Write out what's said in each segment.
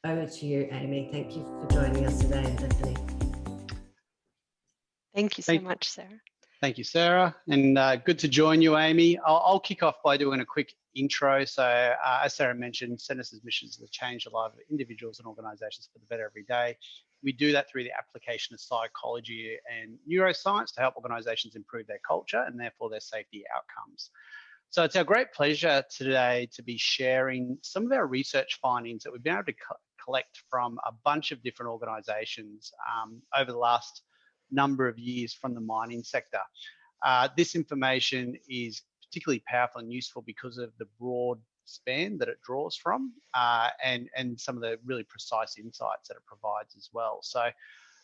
Over to you, Amy. Thank you for joining us today, and Bethany. Thank you so much, Sarah. Thank you, Sarah, and good to join you, Amy. I'll kick off by doing a quick intro. So, as Sarah mentioned, Sentis' mission is to change the lives of individuals and organisations for the better every day. We do that through the application of psychology and neuroscience to help organisations improve their culture and therefore their safety outcomes. So it's our great pleasure today to be sharing some of our research findings that we've been able to collect from a bunch of different organisations over the last number of years from the mining sector. This information is particularly powerful and useful because of the broad span that it draws from and some of the really precise insights that it provides as well. So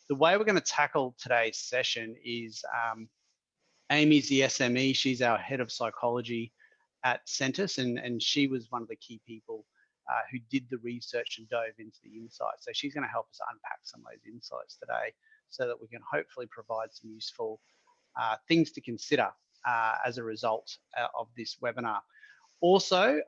the way we're going to tackle today's session is Amy's the SME. She's our head of psychology at Sentis, and she was one of the key people who did the research and dove into the insights. So she's going to help us unpack some of those insights today so that we can hopefully provide some useful things to consider as a result of this webinar. Also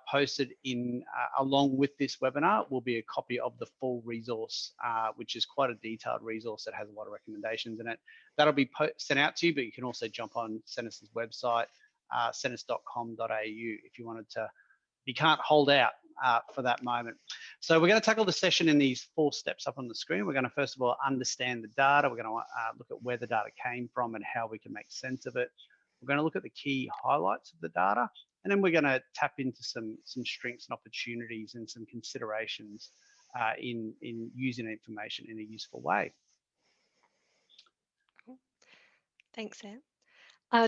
posted in along with this webinar will be a copy of the full resource, which is quite a detailed resource that has a lot of recommendations in it. That'll be sent out to you, but you can also jump on Sentis' website, sentis.com.au if you wanted to. You can't hold out for that moment. So we're going to tackle the session in these 4 steps up on the screen. We're going to first of all understand the data. We're going to look at where the data came from and how we can make sense of it. We're going to look at the key highlights of the data, and then we're going to tap into some strengths and opportunities and some considerations in using information in a useful way. Cool. Thanks, Sam.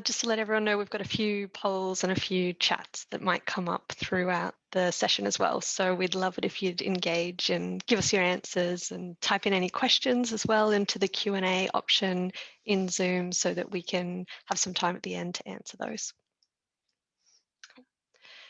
Just to let everyone know, we've got a few polls and a few chats that might come up throughout the session as well. So we'd love it if you'd engage and give us your answers and type in any questions as well into the Q&A option in Zoom so that we can have some time at the end to answer those.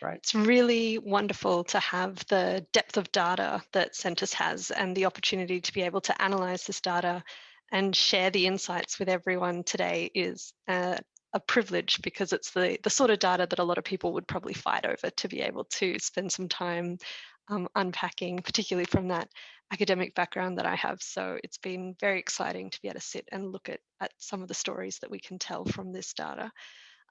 Right. It's really wonderful to have the depth of data that Sentis has and the opportunity to be able to analyse this data and share the insights with everyone today is a privilege, because it's the sort of data that a lot of people would probably fight over to be able to spend some time unpacking, particularly from that academic background that I have. So it's been very exciting to be able to sit and look at some of the stories that we can tell from this data.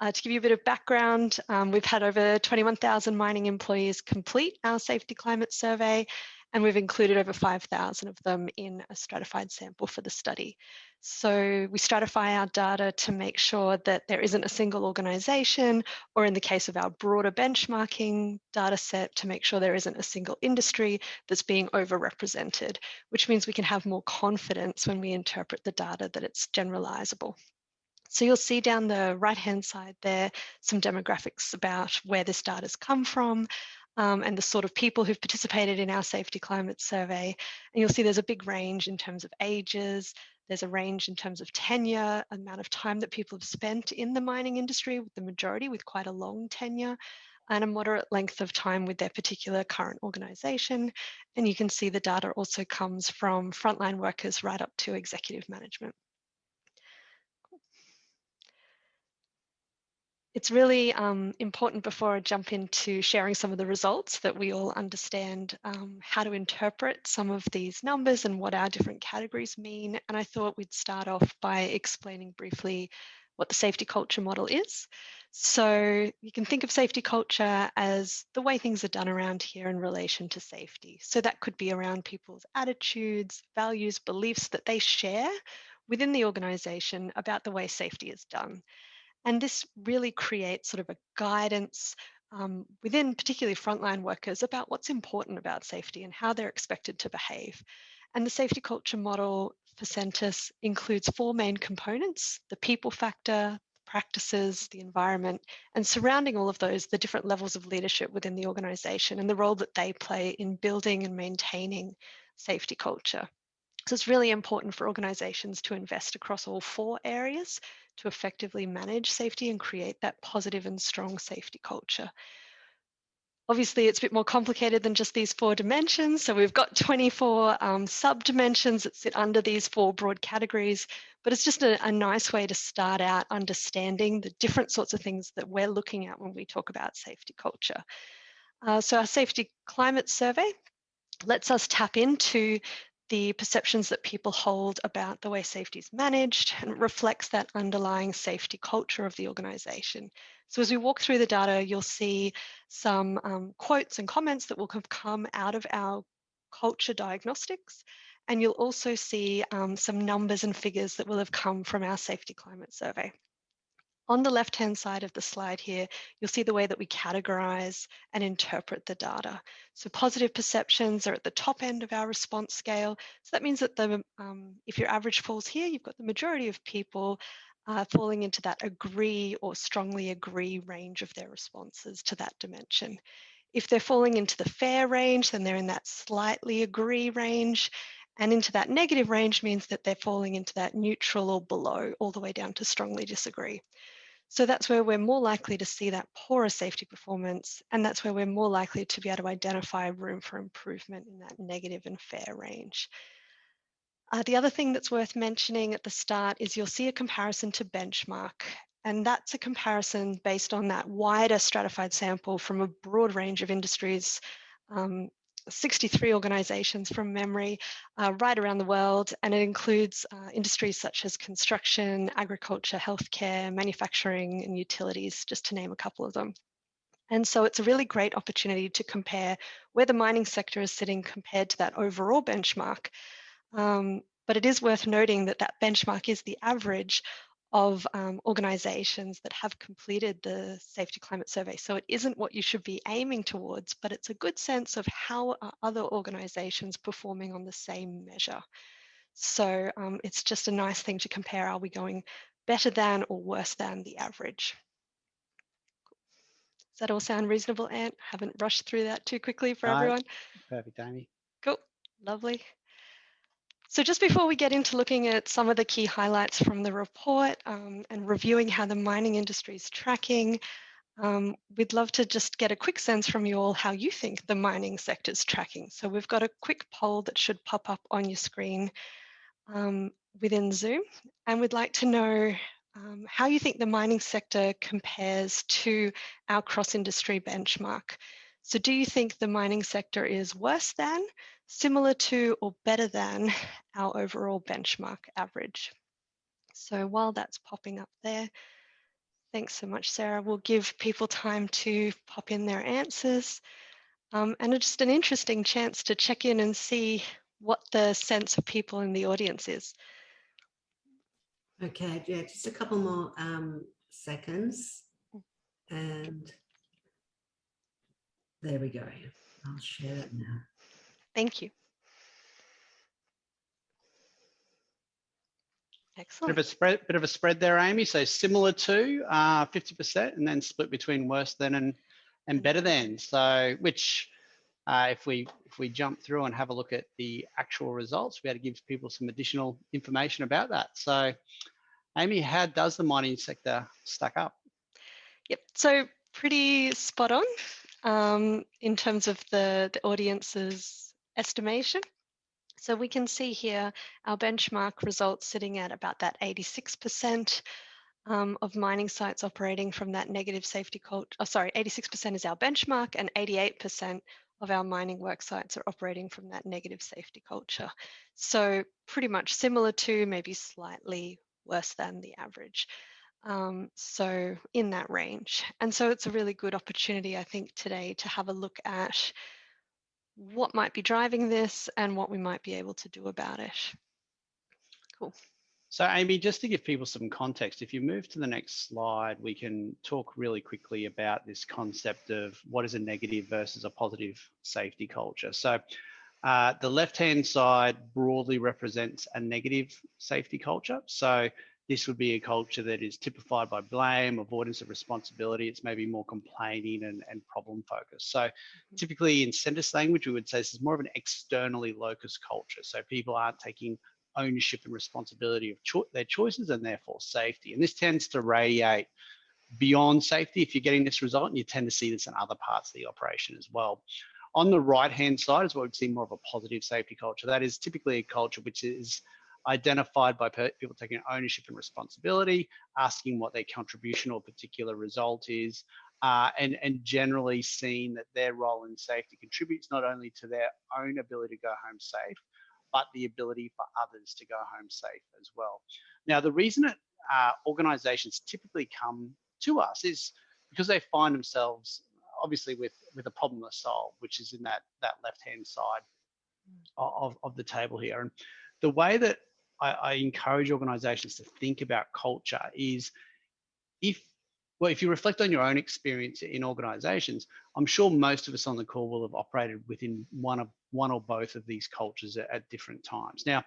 To give you a bit of background, we've had over 21,000 mining employees complete our safety climate survey, and we've included over 5,000 of them in a stratified sample for the study. So we stratify our data to make sure that there isn't a single organisation, or in the case of our broader benchmarking data set, to make sure there isn't a single industry that's being overrepresented, which means we can have more confidence when we interpret the data that it's generalisable. So you'll see down the right-hand side there some demographics about where this data's come from and the sort of people who've participated in our safety climate survey. And you'll see there's a big range in terms of ages. There's a range in terms of tenure, amount of time that people have spent in the mining industry, with the majority with quite a long tenure, and a moderate length of time with their particular current organisation. And you can see the data also comes from frontline workers right up to executive management. It's really important, before I jump into sharing some of the results, that we all understand how to interpret some of these numbers and what our different categories mean. And I thought we'd start off by explaining briefly what the safety culture model is. So you can think of safety culture as the way things are done around here in relation to safety. So that could be around people's attitudes, values, beliefs that they share within the organisation about the way safety is done. And this really creates sort of a guidance within particularly frontline workers about what's important about safety and how they're expected to behave. And the safety culture model for Sentis includes 4 main components: the people factor, practices, the environment, and surrounding all of those, the different levels of leadership within the organisation and the role that they play in building and maintaining safety culture. So it's really important for organisations to invest across all 4 areas to effectively manage safety and create that positive and strong safety culture. Obviously, it's a bit more complicated than just these 4 dimensions. So we've got 24 sub-dimensions that sit under these 4 broad categories, but it's just a nice way to start out understanding the different sorts of things that we're looking at when we talk about safety culture. So our safety climate survey lets us tap into the perceptions that people hold about the way safety is managed, and it reflects that underlying safety culture of the organisation. So as we walk through the data, you'll see some quotes and comments that will have come out of our culture diagnostics, and you'll also see some numbers and figures that will have come from our safety climate survey. On the left-hand side of the slide here, you'll see the way that we categorize and interpret the data. So positive perceptions are at the top end of our response scale. So that means that if your average falls here, you've got the majority of people falling into that agree or strongly agree range of their responses to that dimension. If they're falling into the fair range, then they're in that slightly agree range. And into that negative range means that they're falling into that neutral or below, all the way down to strongly disagree. So that's where we're more likely to see that poorer safety performance, and that's where we're more likely to be able to identify room for improvement in that negative and fair range. The other thing that's worth mentioning at the start is you'll see a comparison to benchmark, and that's a comparison based on that wider stratified sample from a broad range of industries, 63 organisations from memory, right around the world, and it includes industries such as construction, agriculture, healthcare, manufacturing, and utilities, just to name a couple of them. And so it's a really great opportunity to compare where the mining sector is sitting compared to that overall benchmark. But it is worth noting that that benchmark is the average of organisations that have completed the safety climate survey. So it isn't what you should be aiming towards, but it's a good sense of how are other organisations performing on the same measure. So it's just a nice thing to compare. Are we going better than or worse than the average? Does that all sound reasonable, Ant? Haven't rushed through that too quickly for everyone? Perfect, Amy. Cool, lovely. So just before we get into looking at some of the key highlights from the report and reviewing how the mining industry is tracking, we'd love to just get a quick sense from you all how you think the mining sector is tracking. So we've got a quick poll that should pop up on your screen within Zoom, and we'd like to know how you think the mining sector compares to our cross-industry benchmark. So do you think the mining sector is worse than, similar to, or better than our overall benchmark average? So while that's popping up there, thanks so much, Sarah. We'll give people time to pop in their answers. And it's just an interesting chance to check in and see what the sense of people in the audience is. Okay, yeah, just a couple more seconds. And there we go. I'll share that now. Thank you. Excellent. Bit of a spread there, Amy. So similar to 50%, and then split between worse than and better than. So which, if we jump through and have a look at the actual results, we had to give people some additional information about that. So, Amy, how does the mining sector stack up? Yep. So pretty spot on in terms of the audience's estimation. So we can see here our benchmark results sitting at about that 86% of mining sites operating from that negative safety culture. Oh, sorry, 86% is our benchmark, and 88% of our mining work sites are operating from that negative safety culture. So pretty much similar to, maybe slightly worse than the average. So in that range. And so it's a really good opportunity, I think, today to have a look at what might be driving this and what we might be able to do about it. Cool. So Amy, just to give people some context, if you move to the next slide, we can talk really quickly about this concept of what is a negative versus a positive safety culture. So the left-hand side broadly represents a negative safety culture. So this would be a culture that is typified by blame, avoidance of responsibility. It's maybe more complaining and problem focused. So typically in Sentis language, we would say this is more of an externally locus culture. So people aren't taking ownership and responsibility of their choices and therefore safety. And this tends to radiate beyond safety. If you're getting this result, and you tend to see this in other parts of the operation as well. On the right-hand side is what we've seen more of a positive safety culture. That is typically a culture which is identified by people taking ownership and responsibility, asking what their contribution or particular result is, and generally seeing that their role in safety contributes not only to their own ability to go home safe, but the ability for others to go home safe as well. Now, the reason that organisations typically come to us is because they find themselves obviously with a problem to solve, which is in that left-hand side of the table here. And the way that I encourage organisations to think about culture is if you reflect on your own experience in organisations, I'm sure most of us on the call will have operated within one or both of these cultures at different times. Now,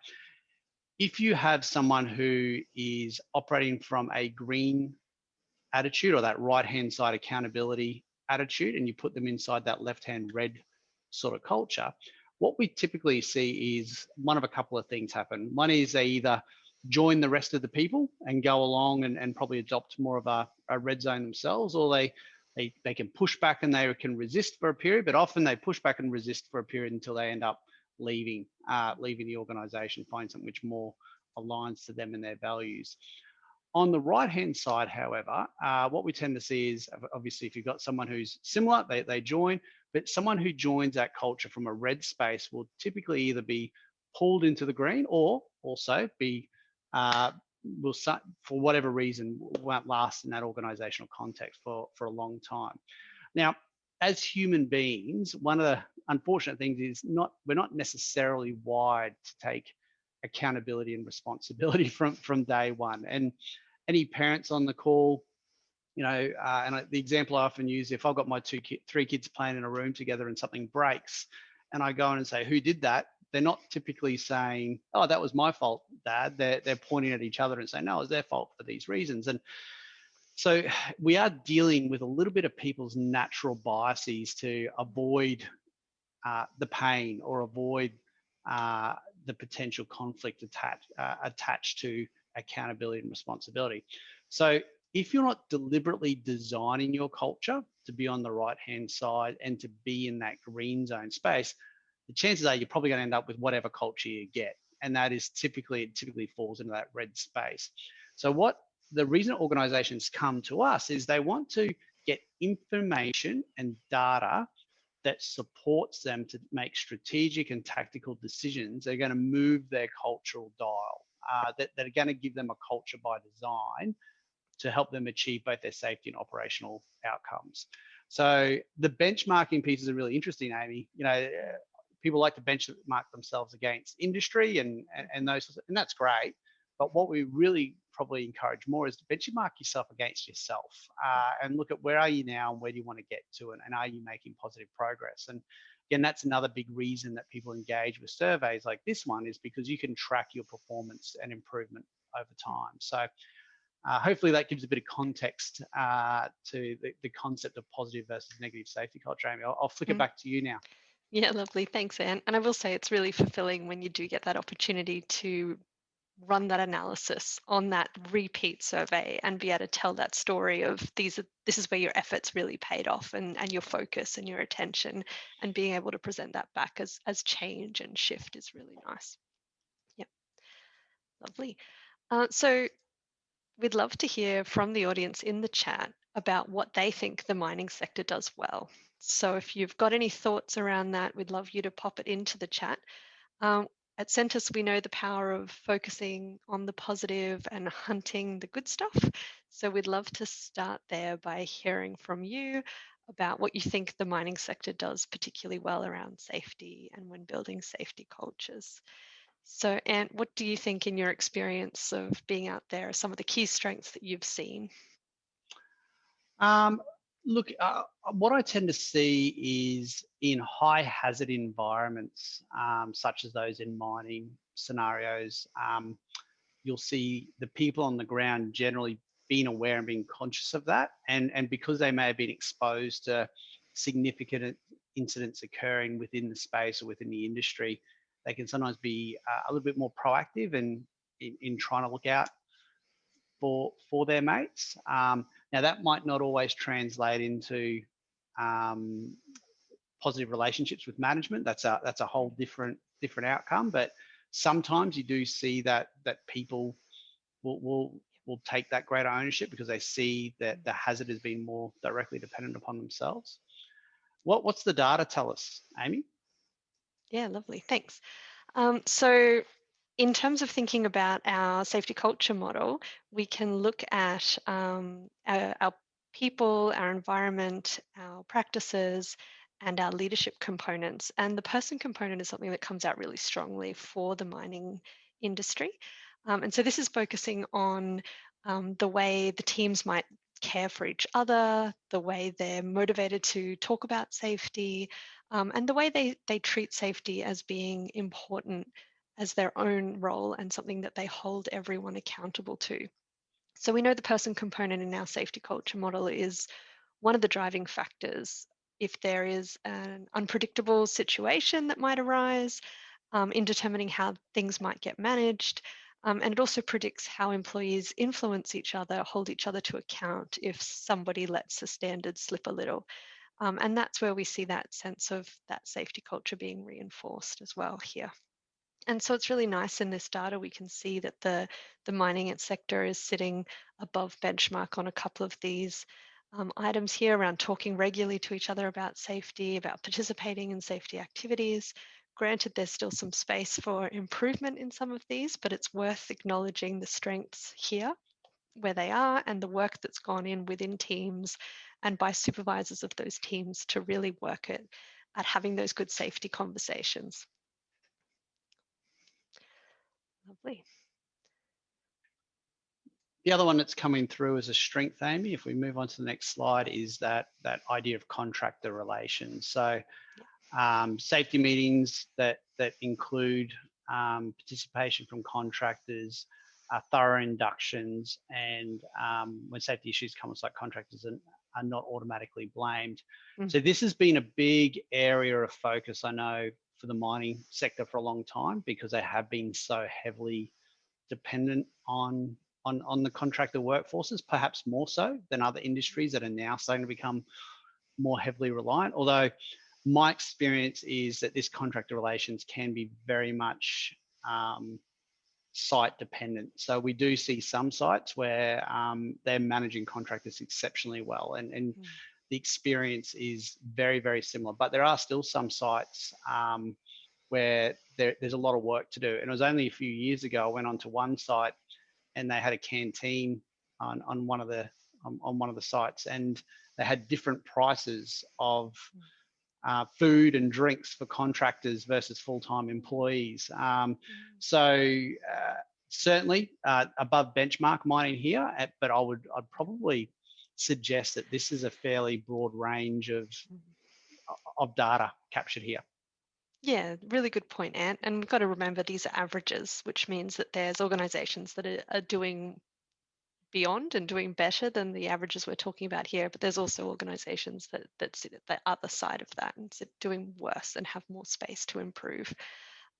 if you have someone who is operating from a green attitude or that right-hand side accountability attitude, and you put them inside that left-hand red sort of culture, what we typically see is one of a couple of things happen. One is they either join the rest of the people and go along and probably adopt more of a red zone themselves, or they can push back and they can resist for a period, but often they push back and resist for a period until they end up leaving the organization, find something which more aligns to them and their values. On the right-hand side, however, what we tend to see is, obviously, if you've got someone who's similar, they join, but someone who joins that culture from a red space will typically either be pulled into the green or also be, will, for whatever reason, won't last in that organizational context for a long time. Now, as human beings, one of the unfortunate things is we're not necessarily wired to take accountability and responsibility from day one. And any parents on the call, the example I often use, if I've got my three kids playing in a room together and something breaks, and I go in and say, "Who did that?" They're not typically saying, "Oh, that was my fault, Dad." They're pointing at each other and saying, "No, it was their fault for these reasons." And so we are dealing with a little bit of people's natural biases to avoid the pain or avoid the potential conflict attached to accountability and responsibility. So if you're not deliberately designing your culture to be on the right-hand side and to be in that green zone space, the chances are you're probably going to end up with whatever culture you get. And that is typically falls into that red space. So the reason organizations come to us is they want to get information and data that supports them to make strategic and tactical decisions. They're going to move their cultural dial, that are going to give them a culture by design to help them achieve both their safety and operational outcomes. So the benchmarking pieces are really interesting, Amy. People like to benchmark themselves against industry and those, and that's great. But what we really probably encourage more is to benchmark yourself against yourself and look at where are you now and where do you want to get to, and are you making positive progress? And again, that's another big reason that people engage with surveys like this one, is because you can track your performance and improvement over time. So hopefully that gives a bit of context to the concept of positive versus negative safety culture. Amy, I'll flick it back to you now. Yeah, lovely. Thanks, Anne. And I will say it's really fulfilling when you do get that opportunity to run that analysis on that repeat survey and be able to tell that story of this is where your efforts really paid off, and your focus and your attention, and being able to present that back as change and shift is really nice. Yep, lovely. So we'd love to hear from the audience in the chat about what they think the mining sector does well. So if you've got any thoughts around that, we'd love you to pop it into the chat. At Sentis, we know the power of focusing on the positive and hunting the good stuff. So we'd love to start there by hearing from you about what you think the mining sector does particularly well around safety and when building safety cultures. So, Ant, what do you think in your experience of being out there are some of the key strengths that you've seen? Look, what I tend to see is in high hazard environments, such as those in mining scenarios, you'll see the people on the ground generally being aware and being conscious of that. And because they may have been exposed to significant incidents occurring within the space or within the industry, they can sometimes be a little bit more proactive in trying to look out for their mates. Now that might not always translate into positive relationships with management. That's a whole different outcome. But sometimes you do see that people will will take that greater ownership because they see that the hazard has been more directly dependent upon themselves. What's the data tell us, Amy? Yeah, lovely. Thanks. So in terms of thinking about our safety culture model, we can look at our people, our environment, our practices, and our leadership components. And the person component is something that comes out really strongly for the mining industry. And so this is focusing on the way the teams might care for each other, the way they're motivated to talk about safety, and the way they treat safety as being important as their own role and something that they hold everyone accountable to. So we know the person component in our safety culture model is one of the driving factors. If there is an unpredictable situation that might arise, in determining how things might get managed, and it also predicts how employees influence each other, hold each other to account if somebody lets the standards slip a little. And that's where we see that sense of that safety culture being reinforced as well here. And so it's really nice in this data, we can see that the mining sector is sitting above benchmark on a couple of these items here around talking regularly to each other about safety, about participating in safety activities. Granted, there's still some space for improvement in some of these, but it's worth acknowledging the strengths here, where they are, and the work that's gone in within teams and by supervisors of those teams to really work at having those good safety conversations. Lovely. The other one that's coming through as a strength, Amy, if we move on to the next slide, is that idea of contractor relations. So safety meetings that include participation from contractors, thorough inductions, and when safety issues come on site, contractors are not automatically blamed. So this has been a big area of focus, I know, for the mining sector for a long time, because they have been so heavily dependent on the contractor workforces, perhaps more so than other industries that are now starting to become more heavily reliant. Although my experience is that this contractor relations can be very much site dependent. So we do see some sites where they're managing contractors exceptionally well, and the experience is very, very similar. But there are still some sites where there's a lot of work to do. And it was only a few years ago I went onto one site and they had a canteen on one of the sites, and they had different prices of food and drinks for contractors versus full-time employees. So certainly above benchmark mining here, but I'd probably suggest that this is a fairly broad range of data captured here. Yeah, really good point, Ant. And we've got to remember these are averages, which means that there's organisations that are doing beyond and doing better than the averages we're talking about here, but there's also organisations that sit at the other side of that and sit doing worse and have more space to improve.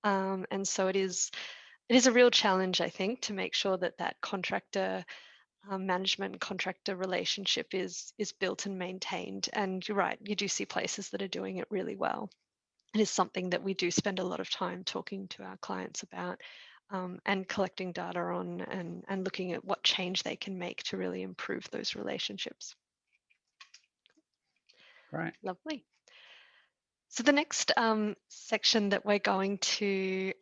And so it is a real challenge, I think, to make sure that that contractor management and contractor relationship is built and maintained. And you're right, you do see places that are doing it really well. It is something that we do spend a lot of time talking to our clients about and collecting data on and looking at what change they can make to really improve those relationships. Right. Lovely. So the next section that we're going to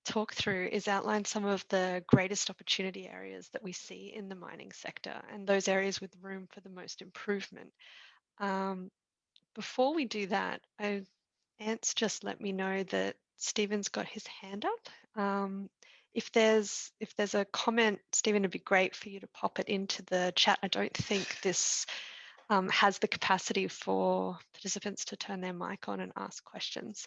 talk through is outline some of the greatest opportunity areas that we see in the mining sector and those areas with room for the most improvement. Before we do that, Ant's just let me know that Stephen's got his hand up. If there's a comment, Stephen, it'd be great for you to pop it into the chat. I don't think this has the capacity for participants to turn their mic on and ask questions.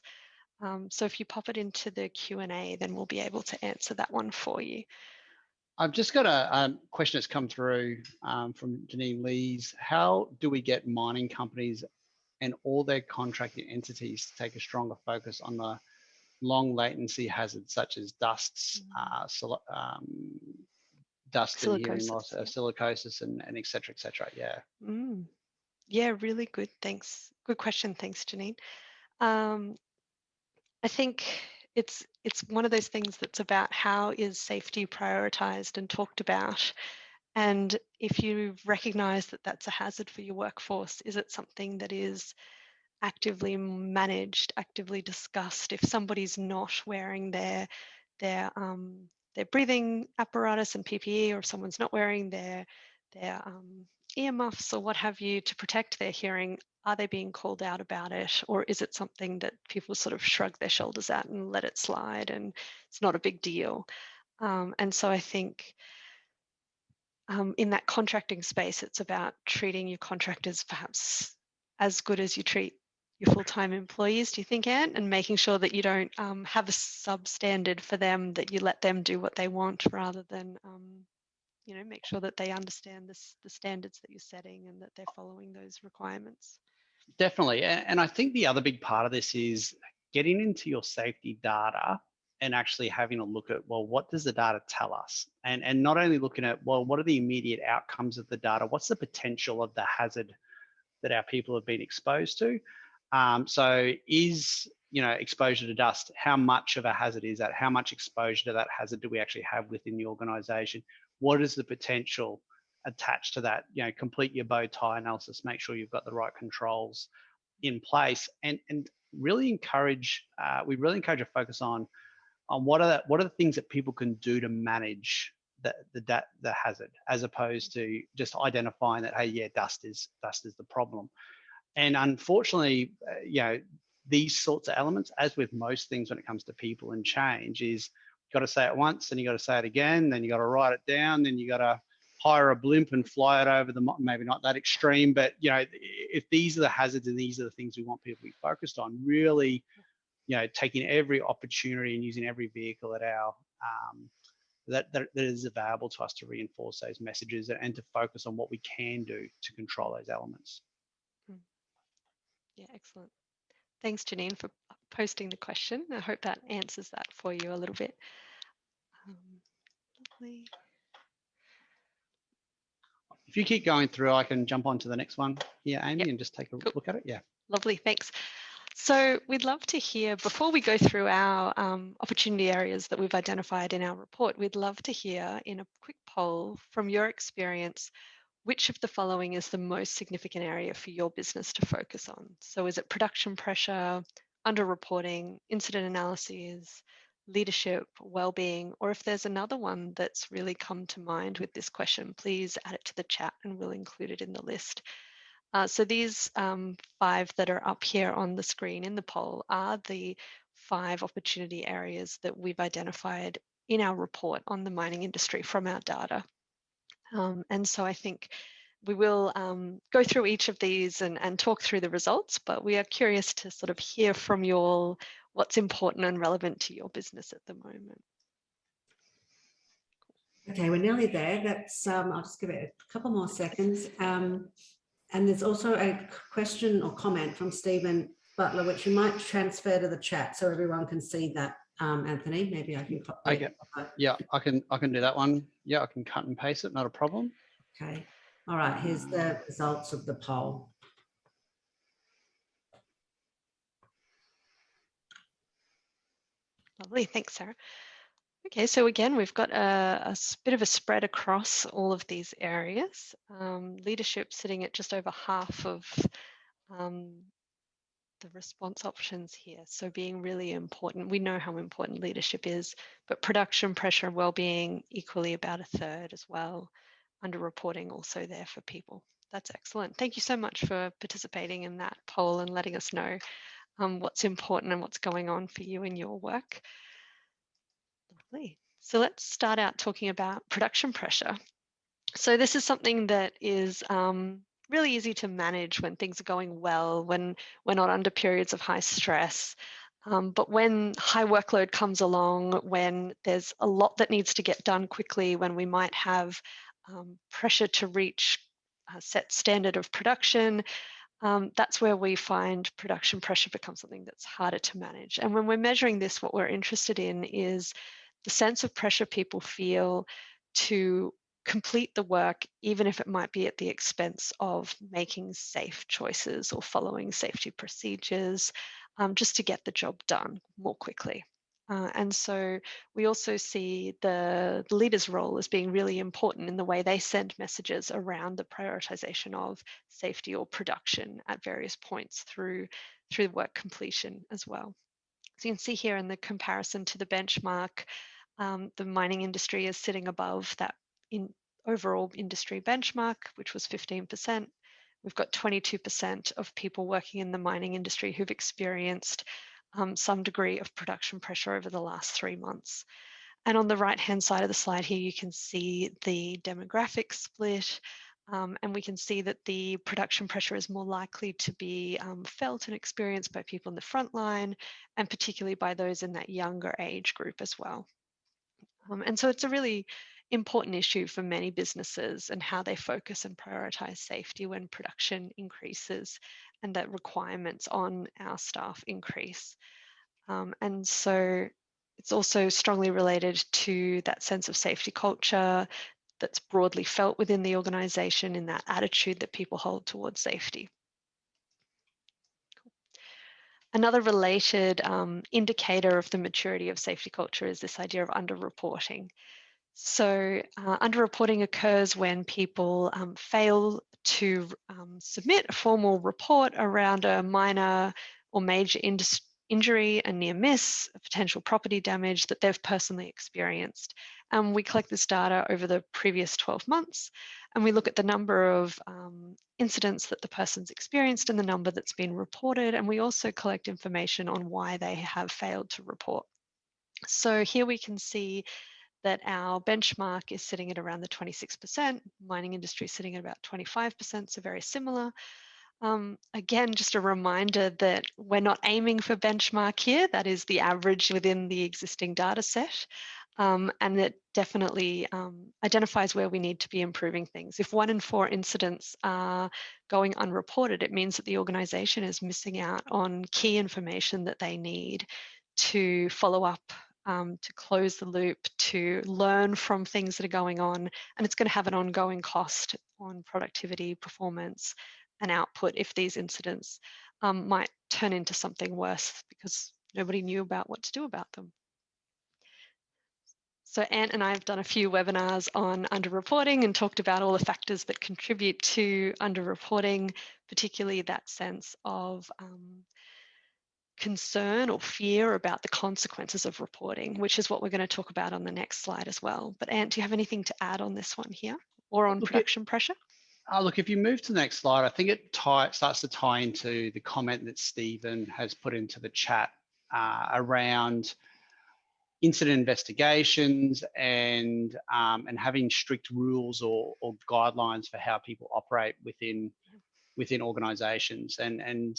So if you pop it into the Q&A, then we'll be able to answer that one for you. I've just got a question that's come through from Janine Lees. How do we get mining companies and all their contracting entities to take a stronger focus on the long latency hazards such as dust and hearing loss, silicosis, and et cetera, et cetera? Yeah. Yeah, really good. Thanks. Good question. Thanks, Janine. I think it's one of those things that's about how is safety prioritized and talked about. And if you recognize that that's a hazard for your workforce, is it something that is actively managed, actively discussed? If somebody's not wearing their breathing apparatus and PPE, or if someone's not wearing their earmuffs or what have you to protect their hearing, are they being called out about it, or is it something that people sort of shrug their shoulders at and let it slide and it's not a big deal? And so I think in that contracting space, it's about treating your contractors perhaps as good as you treat your full-time employees, do you think, Anne? And making sure that you don't have a substandard for them, that you let them do what they want rather than, make sure that they understand the standards that you're setting and that they're following those requirements. Definitely. And I think the other big part of this is getting into your safety data and actually having a look at, well, what does the data tell us? And not only looking at, well, what are the immediate outcomes of the data? What's the potential of the hazard that our people have been exposed to? So is, exposure to dust, how much of a hazard is that? How much exposure to that hazard do we actually have within the organization? What is the potential attached to that? Complete your bow tie analysis, make sure you've got the right controls in place, and really encourage, we really encourage a focus on what are the things that people can do to manage the hazard, as opposed to just identifying that, hey, yeah, dust is the problem. And unfortunately, these sorts of elements, as with most things when it comes to people and change, is you've got to say it once, and you got to say it again, then you got to write it down, then you got to hire a blimp and fly it over maybe not that extreme, but if these are the hazards and these are the things we want people to be focused on, really, taking every opportunity and using every vehicle at our that is available to us to reinforce those messages and to focus on what we can do to control those elements. Yeah, excellent. Thanks, Janine, for posting the question. I hope that answers that for you a little bit. Lovely. If you keep going through, I can jump on to the next one here, Amy, and just take a look at it. Yeah. Lovely, thanks. So we'd love to hear, before we go through our opportunity areas that we've identified in our report, we'd love to hear in a quick poll from your experience, which of the following is the most significant area for your business to focus on? So is it production pressure, underreporting, incident analyses, leadership, well-being, or if there's another one that's really come to mind with this question, please add it to the chat and we'll include it in the list. So these 5 that are up here on the screen in the poll are the 5 opportunity areas that we've identified in our report on the mining industry from our data. And so I think we will go through each of these and talk through the results, but we are curious to sort of hear from you all what's important and relevant to your business at the moment. Okay, we're nearly there. That's I'll just give it a couple more seconds. And there's also a question or comment from Stephen Butler, which you might transfer to the chat so everyone can see that. Anthony, maybe I can pop Okay. Yeah, I can do that one. Yeah, I can cut and paste it, not a problem. Okay. All right, here's the results of the poll. Lovely, thanks, Sarah. Okay, so again, we've got a bit of a spread across all of these areas. Leadership sitting at just over half of the response options here. So being really important. We know how important leadership is, but production pressure and well-being equally about a third as well. Underreporting also there for people. That's excellent. Thank you so much for participating in that poll and letting us know what's important and what's going on for you in your work. Lovely. So let's start out talking about production pressure. So this is something that is really easy to manage when things are going well, when we're not under periods of high stress. But when high workload comes along, when there's a lot that needs to get done quickly, when we might have pressure to reach a set standard of production, that's where we find production pressure becomes something that's harder to manage. And when we're measuring this, what we're interested in is the sense of pressure people feel to complete the work, even if it might be at the expense of making safe choices or following safety procedures, just to get the job done more quickly. And so we also see the leader's role as being really important in the way they send messages around the prioritization of safety or production at various points through work completion as well. So you can see here in the comparison to the benchmark, the mining industry is sitting above that overall industry benchmark, which was 15%. We've got 22% of people working in the mining industry who've experienced some degree of production pressure over the last 3 months. And on the right-hand side of the slide here, you can see the demographic split, and we can see that the production pressure is more likely to be felt and experienced by people in the front line, and particularly by those in that younger age group as well. And so it's a really important issue for many businesses and how they focus and prioritize safety when production increases and that requirements on our staff increase. And so it's also strongly related to that sense of safety culture that's broadly felt within the organization in that attitude that people hold towards safety. Another related indicator of the maturity of safety culture is this idea of underreporting. So underreporting occurs when people fail to submit a formal report around a minor or major injury, a near miss, a potential property damage that they've personally experienced. And we collect this data over the previous 12 months, and we look at the number of incidents that the person's experienced and the number that's been reported, and we also collect information on why they have failed to report. So here we can see that our benchmark is sitting at around the 26%, mining industry sitting at about 25%, so very similar. Again, just a reminder that we're not aiming for benchmark here, that is the average within the existing data set, and it definitely identifies where we need to be improving things. If 1 in 4 incidents are going unreported, it means that the organisation is missing out on key information that they need to follow up, to close the loop, to learn from things that are going on, and it's going to have an ongoing cost on productivity, performance, and output if these incidents might turn into something worse because nobody knew about what to do about them. So Ant and I have done a few webinars on underreporting and talked about all the factors that contribute to underreporting, particularly that sense of concern or fear about the consequences of reporting, which is what we're going to talk about on the next slide as well. But Ant, do you have anything to add on this one here or on production pressure? Look, if you move to the next slide, I think it starts to tie into the comment that Stephen has put into the chat around incident investigations and having strict rules or guidelines for how people operate within organisations. And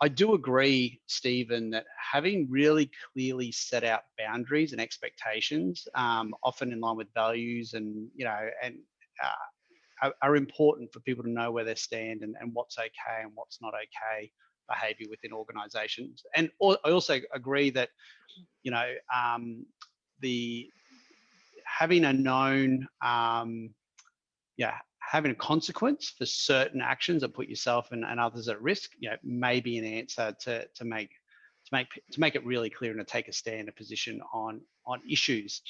I do agree, Stephen, that having really clearly set out boundaries and expectations, often in line with values and are important for people to know where they stand and what's okay and what's not okay behaviour within organisations. And I also agree that having a known having a consequence for certain actions that put yourself and others at risk, may be an answer to make it really clear and to take a stand, a position on issues.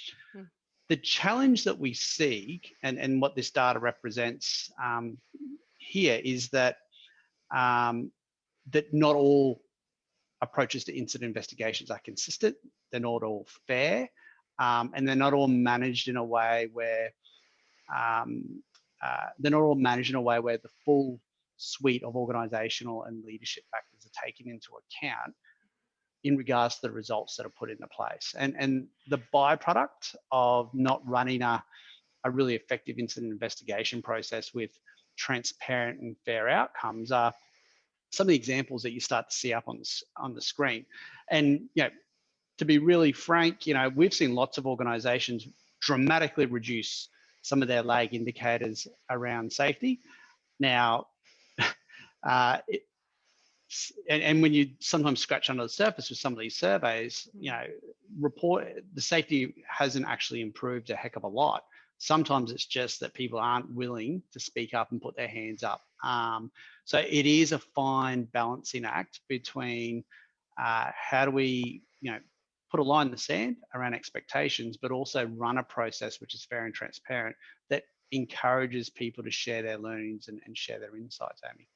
The challenge that we see and what this data represents here is that that not all approaches to incident investigations are consistent. They're not all fair, and they're not all managed in a way where the full suite of organisational and leadership factors are taken into account in regards to the results that are put into place. And the byproduct of not running a really effective incident investigation process with transparent and fair outcomes are some of the examples that you start to see up on the screen. And to be really frank, we've seen lots of organisations dramatically reduce some of their lag indicators around safety. Now, and when you sometimes scratch under the surface with some of these surveys, the safety hasn't actually improved a heck of a lot. Sometimes it's just that people aren't willing to speak up and put their hands up. So it is a fine balancing act between how do we, put a line in the sand around expectations, but also run a process which is fair and transparent that encourages people to share their learnings and share their insights, Amy.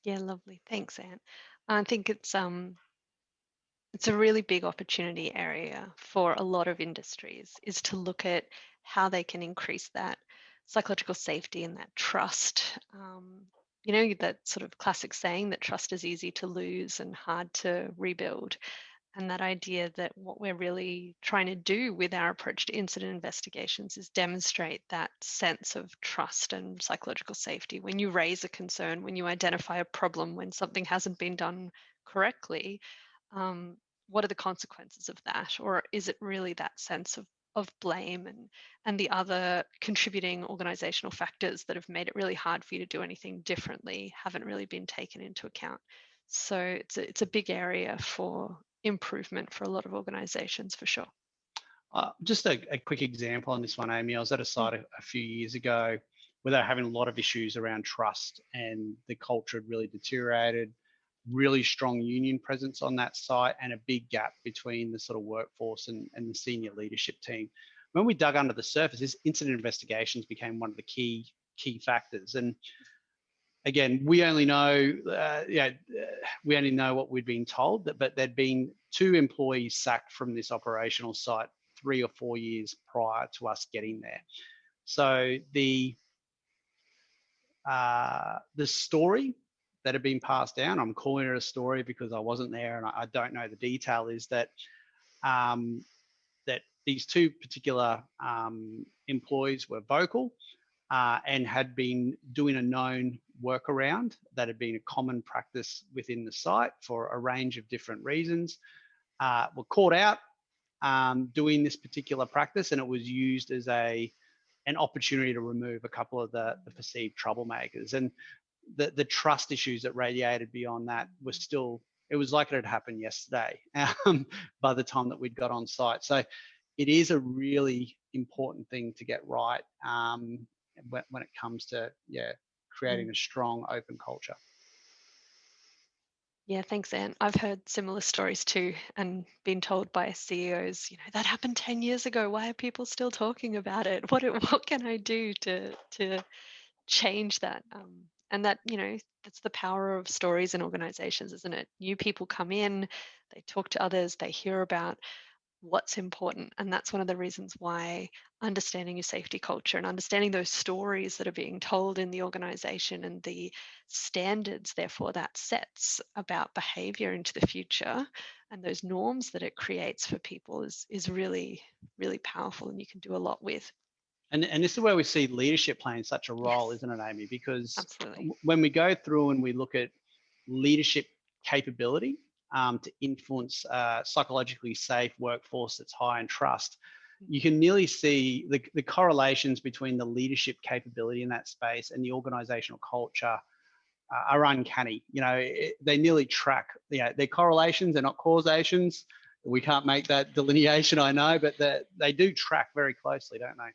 Yeah, lovely. Thanks, Anne. I think it's a really big opportunity area for a lot of industries, is to look at how they can increase that psychological safety and that trust. You know, that sort of classic saying that trust is easy to lose and hard to rebuild. And that idea that what we're really trying to do with our approach to incident investigations is demonstrate that sense of trust and psychological safety. When you raise a concern, when you identify a problem, when something hasn't been done correctly, what are the consequences of that? Or is it really that sense of blame and the other contributing organizational factors that have made it really hard for you to do anything differently haven't really been taken into account? So it's a big area for improvement for a lot of organizations, for sure. Just a quick example on this one, Amy. I was at a site a few years ago where they were having a lot of issues around trust, and the culture had really deteriorated, really strong union presence on that site, and a big gap between the sort of workforce and the senior leadership team. When we dug under the surface, this incident investigations became one of the key factors. And again, we only know, we only know what we'd been told, but there'd been 2 employees sacked from this operational site 3 or 4 years prior to us getting there. So the story that had been passed down, I'm calling it a story because I wasn't there and I don't know the detail, is that that these 2 particular employees were vocal and had been doing a known workaround that had been a common practice within the site for a range of different reasons, were caught out doing this particular practice, and it was used as an opportunity to remove a couple of the perceived troublemakers. And the trust issues that radiated beyond that were still, it was like it had happened yesterday by the time that we'd got on site. So it is a really important thing to get right when it comes to creating a strong open culture. Yeah, thanks, Anne. I've heard similar stories too, and been told by CEOs, you know, that happened 10 years ago. Why are people still talking about it? What can I do to change that? And that, you know, that's the power of stories in organizations, isn't it? New people come in, they talk to others, they hear about what's important. And that's one of the reasons why understanding your safety culture and understanding those stories that are being told in the organization and the standards, therefore, that sets about behavior into the future and those norms that it creates for people is really, really powerful, and you can do a lot with. And this is where we see leadership playing such a role, Yes, isn't it, Amy? Because absolutely. when we go through and we look at leadership capability to influence psychologically safe workforce that's high in trust, you can nearly see the correlations between the leadership capability in that space and the organizational culture are uncanny. You know, they nearly track, they're correlations, they're not causations. We can't make that delineation, I know, but they do track very closely, don't they?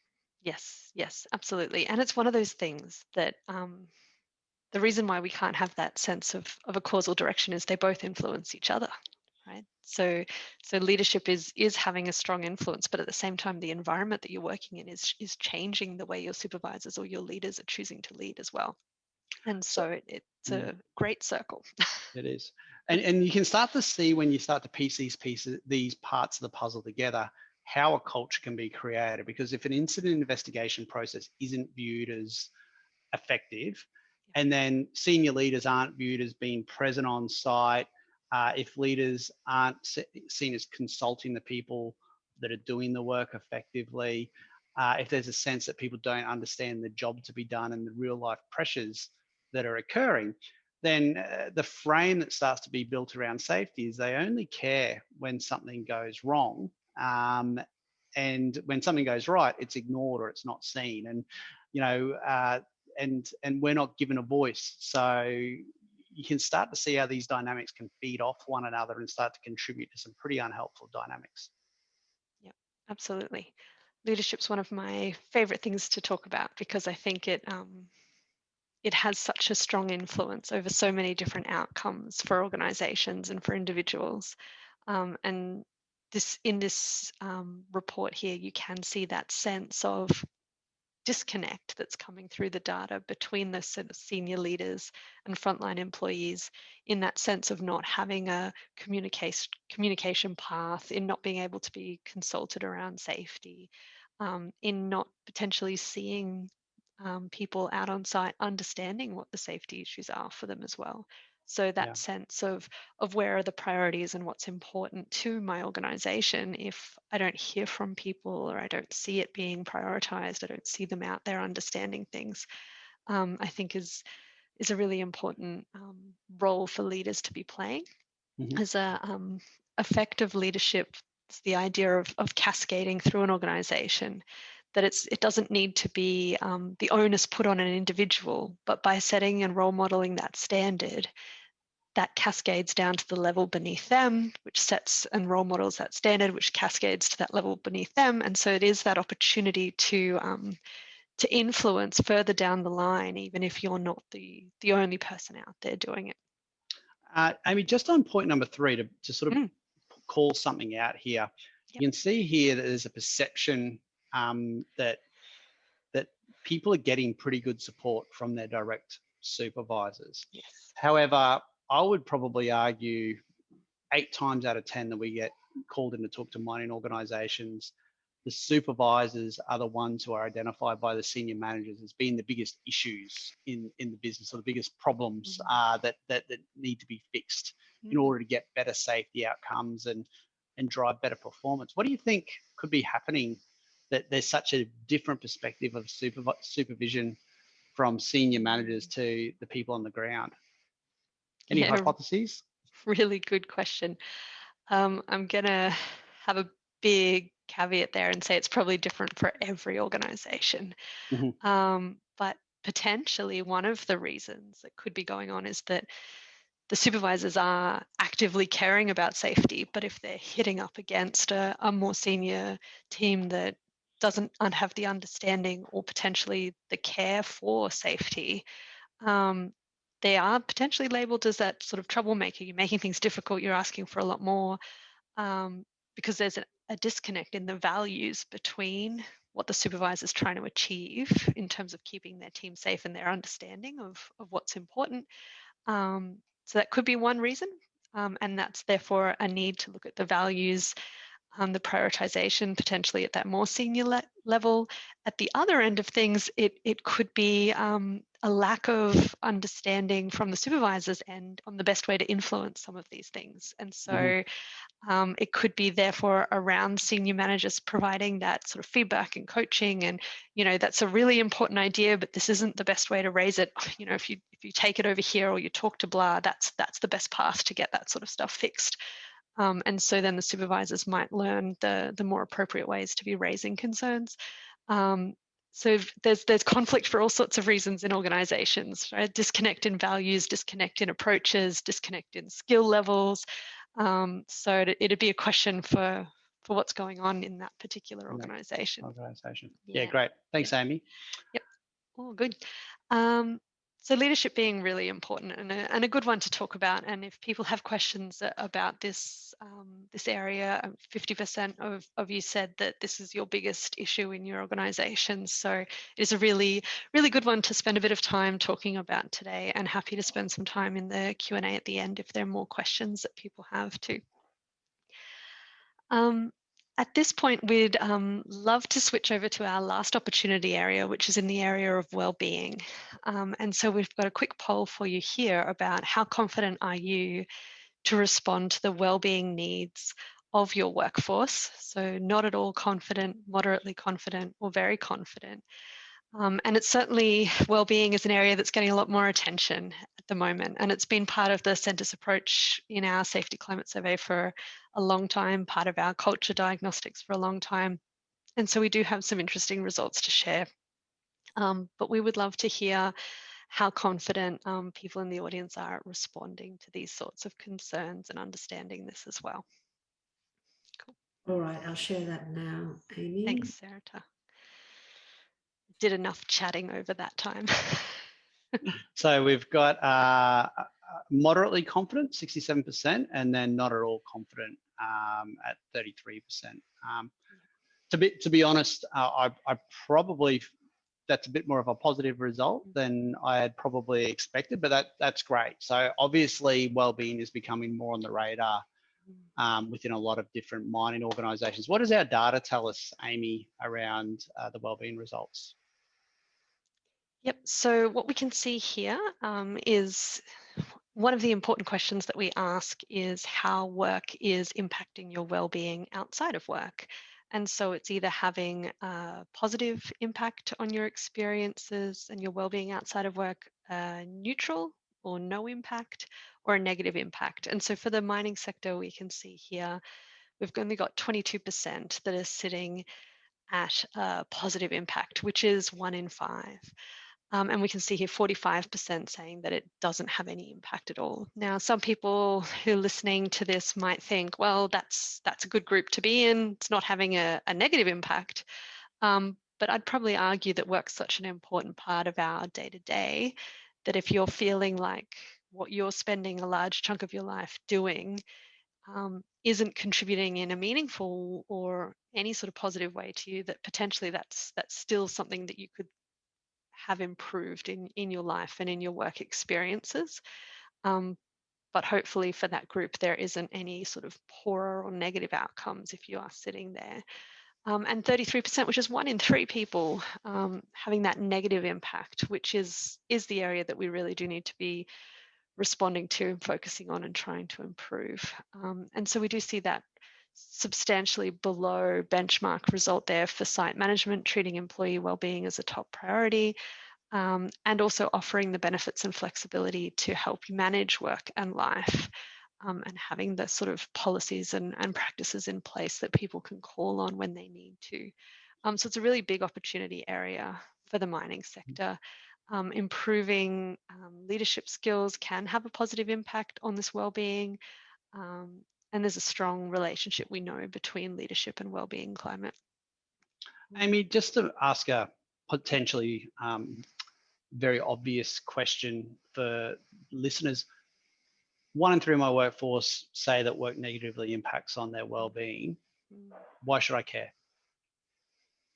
Yes, absolutely. And it's one of those things that the reason why we can't have that sense of a causal direction is they both influence each other, right? So leadership is having a strong influence, but at the same time, the environment that you're working in is changing the way your supervisors or your leaders are choosing to lead as well. And so it's a great circle. It is. And you can start to see, when you start to piece these parts of the puzzle together, how a culture can be created. Because if an incident investigation process isn't viewed as effective, and then senior leaders aren't viewed as being present on site, if leaders aren't seen as consulting the people that are doing the work effectively, if there's a sense that people don't understand the job to be done and the real life pressures that are occurring, then the frame that starts to be built around safety is they only care when something goes wrong. And when something goes right, it's ignored or it's not seen. And, you know, and we're not given a voice. So you can start to see how these dynamics can feed off one another and start to contribute to some pretty unhelpful dynamics. Yep, absolutely. Leadership's one of my favorite things to talk about because I think it has such a strong influence over so many different outcomes for organizations and for individuals. And in this report here, you can see that sense of disconnect that's coming through the data between the sort of senior leaders and frontline employees, in that sense of not having a communication path, in not being able to be consulted around safety, in not potentially seeing people out on site understanding what the safety issues are for them as well. So that sense of where are the priorities and what's important to my organization, if I don't hear from people or I don't see it being prioritized, I don't see them out there understanding things, I think is a really important role for leaders to be playing. As a effective leadership, it's the idea of cascading through an organization, that it doesn't need to be the onus put on an individual, but by setting and role modeling that standard, that cascades down to the level beneath them, which sets and role models that standard, which cascades to that level beneath them. And so it is that opportunity to influence further down the line, even if you're not the only person out there doing it. Amy, just on point number 3, to sort of call something out here, you can see here that there's a perception that people are getting pretty good support from their direct supervisors. Yes. However, I would probably argue 8 times out of 10 that we get called in to talk to mining organisations, the supervisors are the ones who are identified by the senior managers as being the biggest issues in the business, or the biggest problems that need to be fixed in order to get better safety outcomes and drive better performance. What do you think could be happening that there's such a different perspective of supervision from senior managers to the people on the ground? Any hypotheses? Really good question. I'm going to have a big caveat there and say it's probably different for every organization. But potentially one of the reasons that could be going on is that the supervisors are actively caring about safety, but if they're hitting up against a more senior team that doesn't have the understanding or potentially the care for safety, they are potentially labeled as that sort of troublemaker. You're making things difficult, you're asking for a lot more, because there's a disconnect in the values between what the supervisor is trying to achieve in terms of keeping their team safe and their understanding of what's important. So that could be one reason, and that's therefore a need to look at the values, the prioritization potentially at that more senior level. At the other end of things, it could be a lack of understanding from the supervisors end on the best way to influence some of these things. And so it could be therefore around senior managers providing that sort of feedback and coaching, and that's a really important idea, but this isn't the best way to raise it. If you take it over here or you talk to blah, that's the best path to get that sort of stuff fixed. And so then the supervisors might learn the more appropriate ways to be raising concerns. So there's conflict for all sorts of reasons in organizations, right? Disconnect in values, disconnect in approaches, disconnect in skill levels. So it'd be a question for what's going on in that particular organization. Yeah, great. Thanks, Amy. Yep. Oh, good. So leadership being really important and a good one to talk about. And if people have questions about this this area, 50% of you said that this is your biggest issue in your organization. So it is a really, really good one to spend a bit of time talking about today, and happy to spend some time in the Q&A at the end if there are more questions that people have too. At this point, we'd love to switch over to our last opportunity area, which is in the area of well-being. And so we've got a quick poll for you here about how confident are you to respond to the well-being needs of your workforce. So not at all confident, moderately confident, or very confident. And it's certainly, well-being is an area that's getting a lot more attention at the moment, and it's been part of the Sentis approach in our safety climate survey for a long time, part of our culture diagnostics for a long time. And so we do have some interesting results to share. But we would love to hear how confident people in the audience are at responding to these sorts of concerns and understanding this as well. Cool. All right, I'll share that now, Amy. Thanks, Sarita. Did enough chatting over that time. So we've got moderately confident, 67%, and then not at all confident, at 33%. To be honest, I probably, that's a bit more of a positive result than I had probably expected, but that's great. So obviously wellbeing is becoming more on the radar within a lot of different mining organisations. What does our data tell us, Amy, around the wellbeing results? Yep, so what we can see here is one of the important questions that we ask is how work is impacting your well-being outside of work. And so it's either having a positive impact on your experiences and your well-being outside of work, neutral or no impact, or a negative impact. And so for the mining sector, we can see here, we've only got 22% that is sitting at a positive impact, which is 1 in 5. And we can see here 45% saying that it doesn't have any impact at all. Now, some people who are listening to this might think, well, that's a good group to be in. It's not having a negative impact. But I'd probably argue that work's such an important part of our day-to-day that if you're feeling like what you're spending a large chunk of your life doing isn't contributing in a meaningful or any sort of positive way to you, that potentially that's still something that you could have improved in your life and in your work experiences. But hopefully for that group, there isn't any sort of poorer or negative outcomes if you are sitting there. And 33%, which is 1 in 3 people having that negative impact, which is the area that we really do need to be responding to and focusing on and trying to improve. And so we do see that substantially below benchmark result there for site management, treating employee wellbeing as a top priority, and also offering the benefits and flexibility to help you manage work and life, and having the sort of policies and practices in place that people can call on when they need to. So it's a really big opportunity area for the mining sector. Improving leadership skills can have a positive impact on this wellbeing. And there's a strong relationship, we know, between leadership and wellbeing climate. Amy, just to ask a potentially very obvious question for listeners. 1 in 3 of my workforce say that work negatively impacts on their well-being. Why should I care?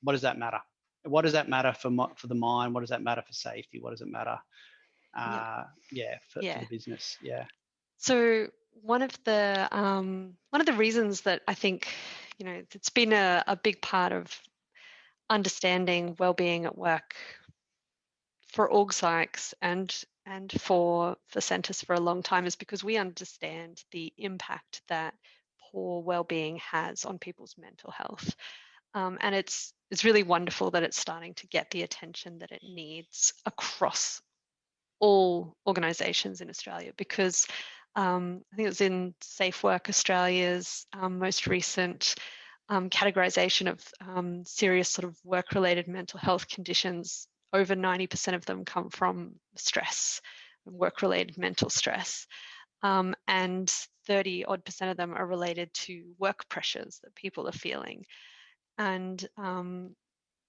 What does that matter? What does that matter for the mine? What does that matter for safety? What does it matter? For the business. Yeah. So one of the reasons that I think, it's been a big part of understanding well-being at work for org psychs and for Sentis for a long time is because we understand the impact that poor well-being has on people's mental health. And it's really wonderful that it's starting to get the attention that it needs across all organisations in Australia, because I think it was in Safe Work Australia's most recent categorisation of serious sort of work-related mental health conditions. Over 90% of them come from stress, work-related mental stress. And 30-odd% of them are related to work pressures that people are feeling. And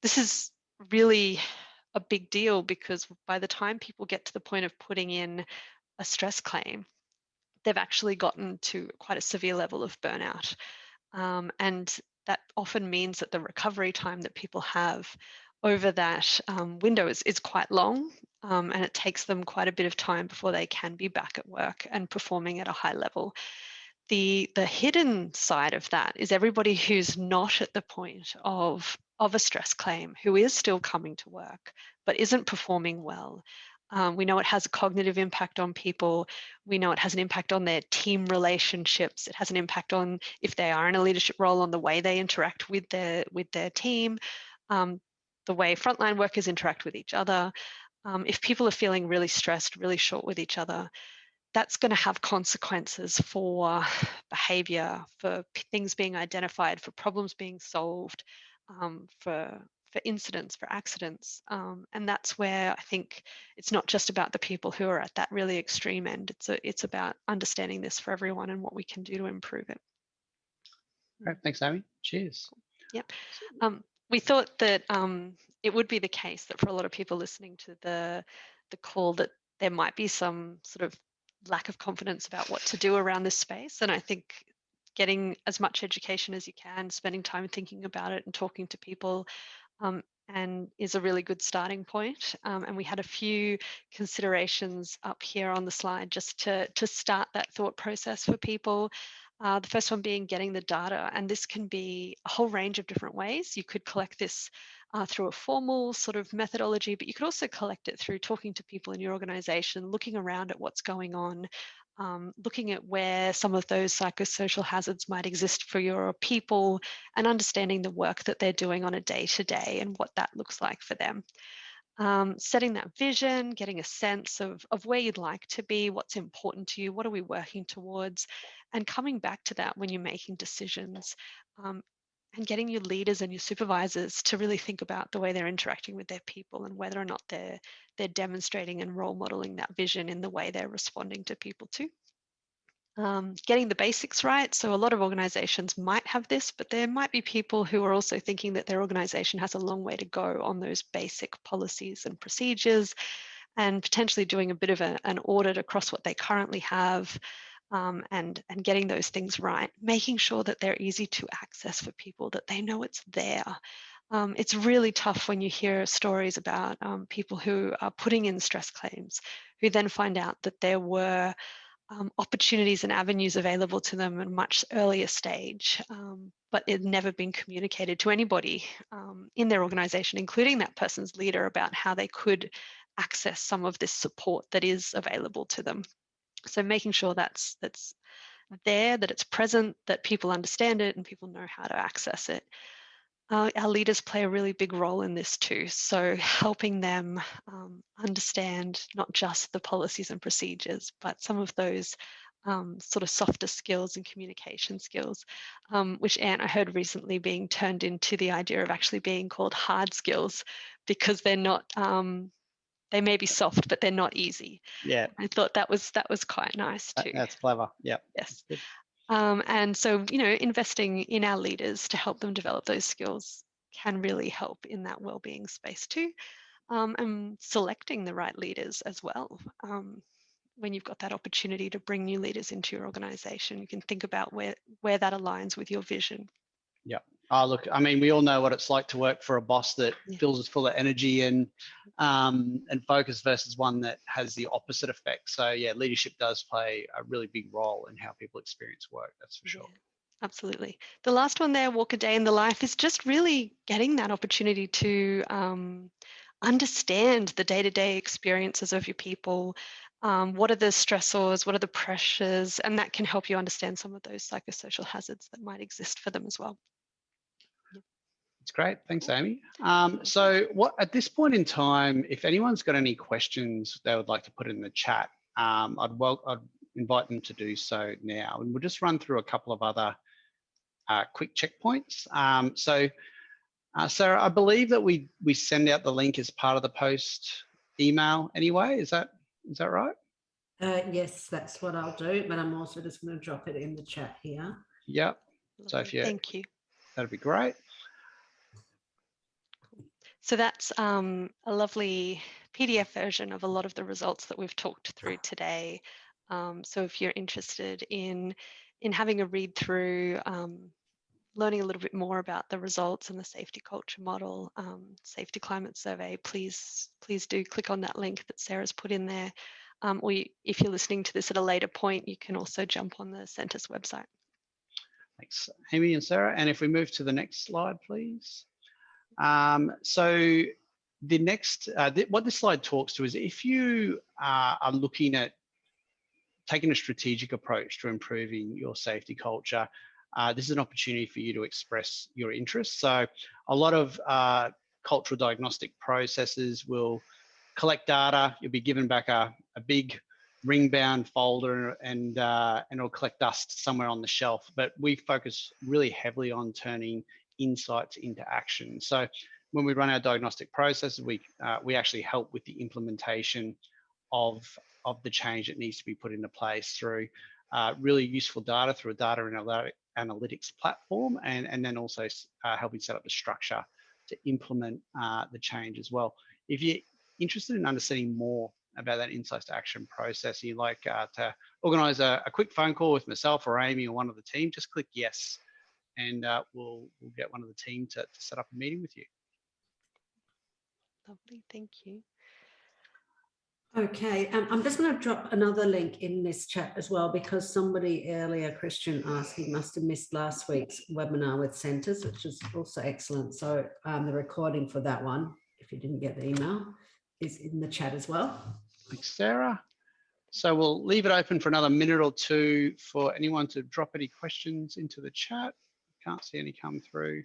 this is really a big deal, because by the time people get to the point of putting in a stress claim, they've actually gotten to quite a severe level of burnout. And that often means that the recovery time that people have over that window is quite long, and it takes them quite a bit of time before they can be back at work and performing at a high level. The hidden side of that is everybody who's not at the point of a stress claim, who is still coming to work but isn't performing well. We know it has a cognitive impact on people. We know it has an impact on their team relationships. It has an impact on, if they are in a leadership role, on the way they interact with their team, the way frontline workers interact with each other. If people are feeling really stressed, really short with each other, that's going to have consequences for behaviour, for things being identified, for problems being solved, for incidents, for accidents. And that's where I think it's not just about the people who are at that really extreme end. It's about understanding this for everyone and what we can do to improve it. All right, thanks, Amy. Cheers. Yep. We thought that it would be the case that for a lot of people listening to the call, that there might be some sort of lack of confidence about what to do around this space. And I think getting as much education as you can, spending time thinking about it and talking to people, and is a really good starting point. And we had a few considerations up here on the slide just to start that thought process for people. The first one being getting the data, and this can be a whole range of different ways. You could collect this through a formal sort of methodology, but you could also collect it through talking to people in your organization, looking around at what's going on, looking at where some of those psychosocial hazards might exist for your people, and understanding the work that they're doing on a day-to-day and what that looks like for them. Setting that vision, getting a sense of where you'd like to be, what's important to you, what are we working towards, and coming back to that when you're making decisions, and getting your leaders and your supervisors to really think about the way they're interacting with their people and whether or not they're demonstrating and role modeling that vision in the way they're responding to people too. Getting the basics right. So a lot of organizations might have this, but there might be people who are also thinking that their organization has a long way to go on those basic policies and procedures, and potentially doing a bit of an audit across what they currently have, and getting those things right, making sure that they're easy to access for people, that they know it's there. It's really tough when you hear stories about people who are putting in stress claims, who then find out that there were opportunities and avenues available to them at a much earlier stage, but it had never been communicated to anybody in their organization, including that person's leader, about how they could access some of this support that is available to them. So making sure that's there, that it's present, that people understand it and people know how to access it. Our leaders play a really big role in this too. So helping them understand not just the policies and procedures, but some of those sort of softer skills and communication skills, which I heard recently being turned into the idea of actually being called hard skills, because they're not, they may be soft, but they're not easy. Yeah. I thought that was quite nice too. That's clever. Yeah. Yes. And so, investing in our leaders to help them develop those skills can really help in that well-being space too. And selecting the right leaders as well. When you've got that opportunity to bring new leaders into your organization, you can think about where that aligns with your vision. Yeah. Oh, look, I mean, we all know what it's like to work for a boss that fills us full of energy and focus versus one that has the opposite effect. So yeah, leadership does play a really big role in how people experience work. That's for sure. Yeah, absolutely. The last one there, walk a day in the life, is just really getting that opportunity to understand the day-to-day experiences of your people. What are the stressors? What are the pressures? And that can help you understand some of those psychosocial hazards that might exist for them as well. That's great. Thanks, Amy. So what at this point in time, if anyone's got any questions they would like to put in the chat, I'd invite them to do so now. And we'll just run through a couple of other quick checkpoints. Sarah, I believe that we send out the link as part of the post email anyway. Is that right? Yes, that's what I'll do, but I'm also just going to drop it in the chat here. Yep. So if you, thank you. That'd be great. So that's a lovely PDF version of a lot of the results that we've talked through today. So if you're interested in having a read through, learning a little bit more about the results and the safety culture model, safety climate survey, please do click on that link that Sarah's put in there. Or if you're listening to this at a later point, you can also jump on the Sentis website. Thanks, Amy and Sarah. And if we move to the next slide, please. So the next, what this slide talks to is if you are looking at taking a strategic approach to improving your safety culture, this is an opportunity for you to express your interests. So a lot of cultural diagnostic processes will collect data. You'll be given back a big ring-bound folder and it'll collect dust somewhere on the shelf. But we focus really heavily on turning insights into action. So when we run our diagnostic processes, we actually help with the implementation of the change that needs to be put into place through really useful data through a data analytics platform, and then also helping set up the structure to implement the change as well. If you're interested in understanding more about that insights to action process, you'd like to organise a quick phone call with myself or Amy or one of the team, just click yes, and we'll get one of the team to set up a meeting with you. Lovely, thank you. Okay, I'm just going to drop another link in this chat as well, because somebody earlier, Christian, asked he must have missed last week's webinar with Sentis, which is also excellent. So the recording for that one, if you didn't get the email, is in the chat as well. Thanks, Sarah. So we'll leave it open for another minute or two for anyone to drop any questions into the chat. Can't see any come through.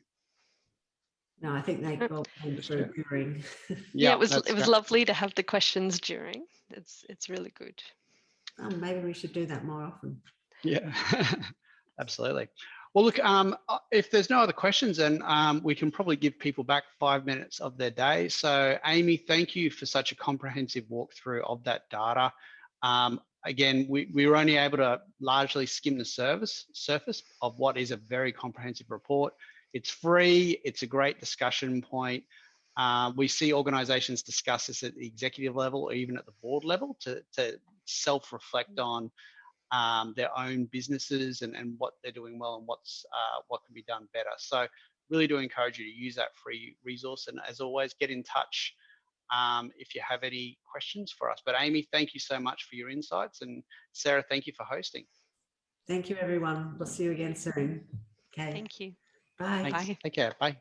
No, I think they all came through during. Yeah, it was great. lovely to have the questions during. It's really good. Oh, maybe we should do that more often. Yeah, absolutely. Well, look, if there's no other questions, then we can probably give people back 5 minutes of their day. So Amy, thank you for such a comprehensive walkthrough of that data. Again, we were only able to largely skim the surface of what is a very comprehensive report. It's free, it's a great discussion point. We see organizations discuss this at the executive level or even at the board level to self-reflect on their own businesses and what they're doing well and what can be done better. So really do encourage you to use that free resource. And as always, get in touch if you have any questions for us. But Amy, thank you so much for your insights. And Sarah, thank you for hosting. Thank you, everyone. We'll see you again soon. Okay. Thank you. Bye. Bye. Take care. Bye.